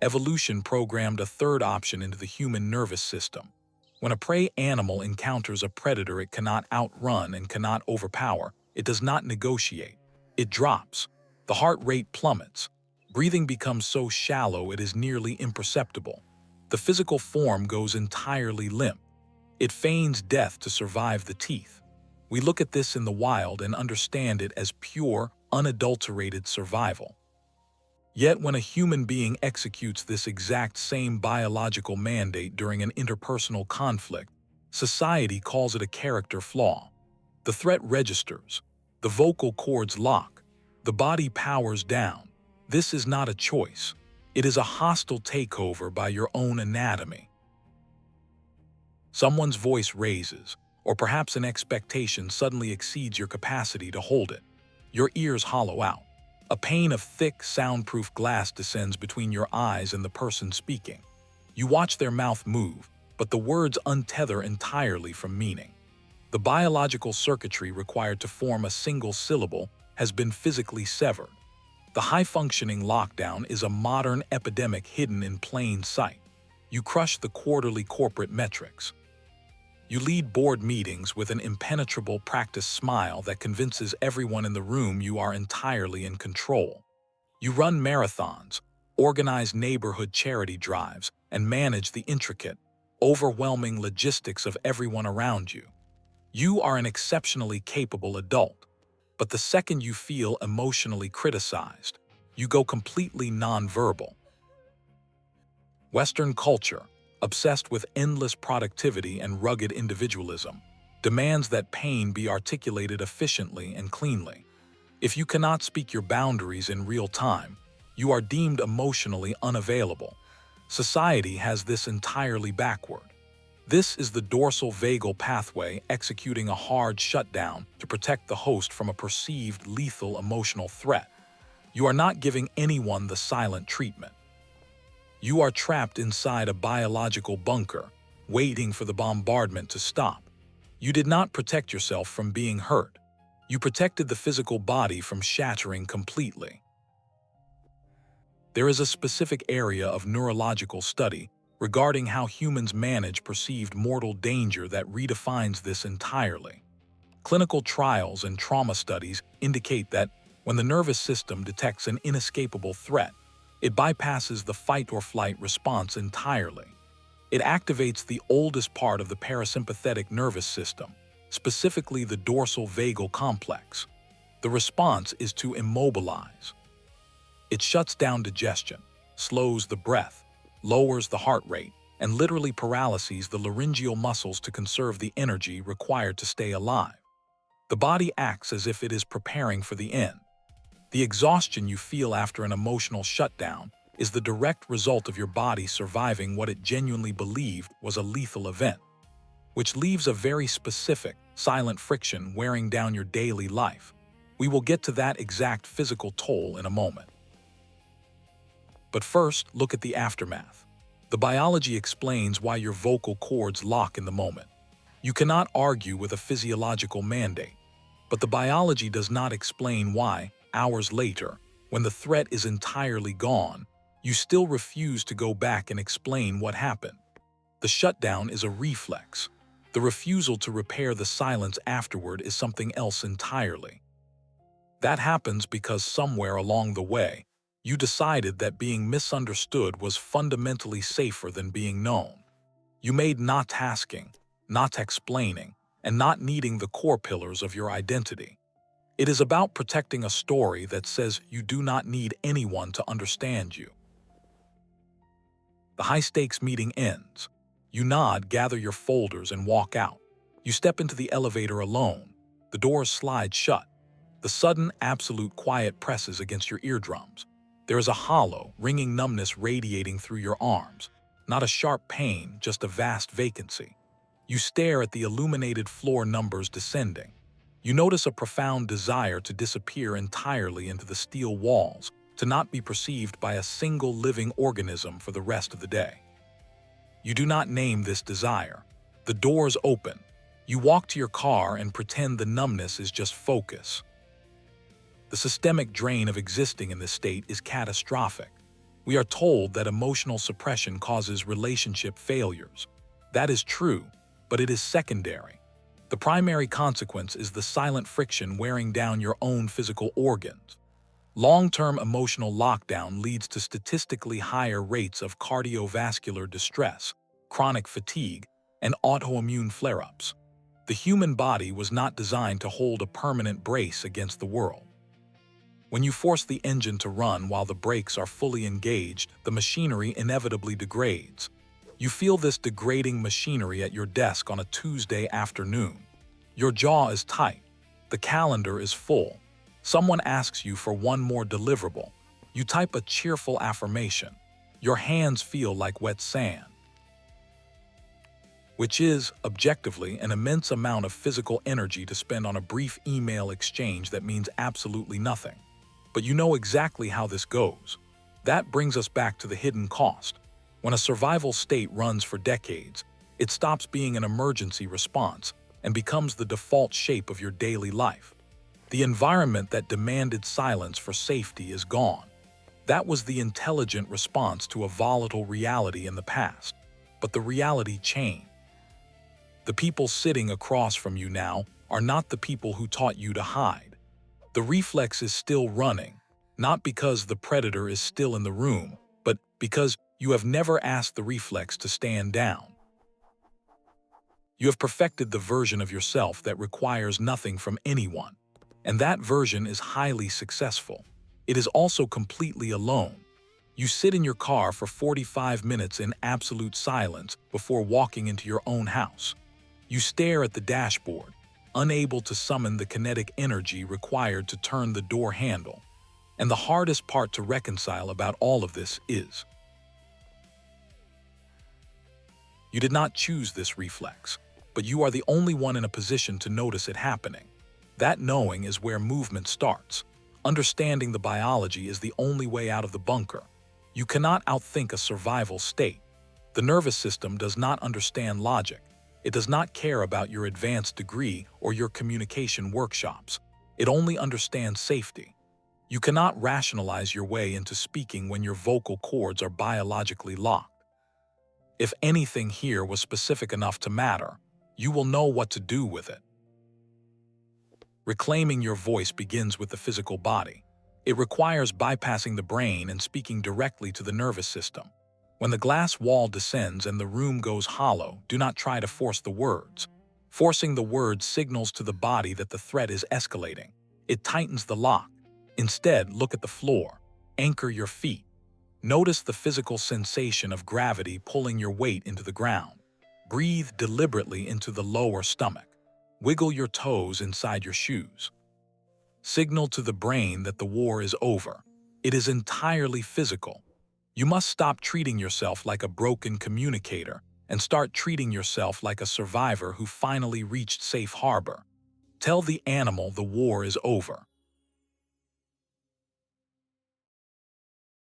Evolution programmed a third option into the human nervous system. When a prey animal encounters a predator it cannot outrun and cannot overpower, it does not negotiate. It drops. The heart rate plummets. Breathing becomes so shallow it is nearly imperceptible. The physical form goes entirely limp. It feigns death to survive the teeth. We look at this in the wild and understand it as pure, unadulterated survival. Yet when a human being executes this exact same biological mandate during an interpersonal conflict, society calls it a character flaw. The threat registers. The vocal cords lock. The body powers down. This is not a choice. It is a hostile takeover by your own anatomy. Someone's voice raises, or perhaps an expectation suddenly exceeds your capacity to hold it. Your ears hollow out. A pane of thick, soundproof glass descends between your eyes and the person speaking. You watch their mouth move, but the words untether entirely from meaning. The biological circuitry required to form a single syllable has been physically severed. The high-functioning lockdown is a modern epidemic hidden in plain sight. You crush the quarterly corporate metrics. You lead board meetings with an impenetrable practiced smile that convinces everyone in the room you are entirely in control. You run marathons, organize neighborhood charity drives, and manage the intricate, overwhelming logistics of everyone around you. You are an exceptionally capable adult, but the second you feel emotionally criticized, you go completely nonverbal. Western culture, obsessed with endless productivity and rugged individualism, demands that pain be articulated efficiently and cleanly. If you cannot speak your boundaries in real time, you are deemed emotionally unavailable. Society has this entirely backward. This is the dorsal vagal pathway executing a hard shutdown to protect the host from a perceived lethal emotional threat. You are not giving anyone the silent treatment. You are trapped inside a biological bunker, waiting for the bombardment to stop. You did not protect yourself from being hurt. You protected the physical body from shattering completely. There is a specific area of neurological study regarding how humans manage perceived mortal danger that redefines this entirely. Clinical trials and trauma studies indicate that when the nervous system detects an inescapable threat, it bypasses the fight-or-flight response entirely. It activates the oldest part of the parasympathetic nervous system, specifically the dorsal vagal complex. The response is to immobilize. It shuts down digestion, slows the breath, lowers the heart rate, and literally paralyzes the laryngeal muscles to conserve the energy required to stay alive. The body acts as if it is preparing for the end. The exhaustion you feel after an emotional shutdown is the direct result of your body surviving what it genuinely believed was a lethal event, which leaves a very specific, silent friction wearing down your daily life. We will get to that exact physical toll in a moment. But first, look at the aftermath. The biology explains why your vocal cords lock in the moment. You cannot argue with a physiological mandate, but the biology does not explain why, hours later, when the threat is entirely gone, you still refuse to go back and explain what happened. The shutdown is a reflex. The refusal to repair the silence afterward is something else entirely. That happens because somewhere along the way, you decided that being misunderstood was fundamentally safer than being known. You made not tasking, not explaining, and not needing the core pillars of your identity. It is about protecting a story that says you do not need anyone to understand you. The high-stakes meeting ends. You nod, gather your folders, and walk out. You step into the elevator alone. The doors slide shut. The sudden, absolute quiet presses against your eardrums. There is a hollow, ringing numbness radiating through your arms. Not a sharp pain, just a vast vacancy. You stare at the illuminated floor numbers descending. You notice a profound desire to disappear entirely into the steel walls, to not be perceived by a single living organism for the rest of the day. You do not name this desire. The doors open. You walk to your car and pretend the numbness is just focus. The systemic drain of existing in this state is catastrophic. We are told that emotional suppression causes relationship failures. That is true, but it is secondary. The primary consequence is the silent friction wearing down your own physical organs. Long-term emotional lockdown leads to statistically higher rates of cardiovascular distress, chronic fatigue, and autoimmune flare-ups. The human body was not designed to hold a permanent brace against the world. When you force the engine to run while the brakes are fully engaged, the machinery inevitably degrades. You feel this degrading machinery at your desk on a Tuesday afternoon. Your jaw is tight. The calendar is full. Someone asks you for one more deliverable. You type a cheerful affirmation. Your hands feel like wet sand, which is, objectively, an immense amount of physical energy to spend on a brief email exchange that means absolutely nothing. But you know exactly how this goes. That brings us back to the hidden cost. When a survival state runs for decades, it stops being an emergency response and becomes the default shape of your daily life. The environment that demanded silence for safety is gone. That was the intelligent response to a volatile reality in the past. But the reality changed. The people sitting across from you now are not the people who taught you to hide. The reflex is still running, not because the predator is still in the room, but because you have never asked the reflex to stand down. You have perfected the version of yourself that requires nothing from anyone, and that version is highly successful. It is also completely alone. You sit in your car for 45 minutes in absolute silence before walking into your own house. You stare at the dashboard, unable to summon the kinetic energy required to turn the door handle. And the hardest part to reconcile about all of this is, you did not choose this reflex, but you are the only one in a position to notice it happening. That knowing is where movement starts. Understanding the biology is the only way out of the bunker. You cannot outthink a survival state. The nervous system does not understand logic. It does not care about your advanced degree or your communication workshops. It only understands safety. You cannot rationalize your way into speaking when your vocal cords are biologically locked. If anything here was specific enough to matter, you will know what to do with it. Reclaiming your voice begins with the physical body. It requires bypassing the brain and speaking directly to the nervous system. When the glass wall descends and the room goes hollow, do not try to force the words. Forcing the words signals to the body that the threat is escalating. It tightens the lock. Instead, look at the floor. Anchor your feet. Notice the physical sensation of gravity pulling your weight into the ground. Breathe deliberately into the lower stomach. Wiggle your toes inside your shoes. Signal to the brain that the war is over. It is entirely physical. You must stop treating yourself like a broken communicator and start treating yourself like a survivor who finally reached safe harbor. Tell the animal the war is over.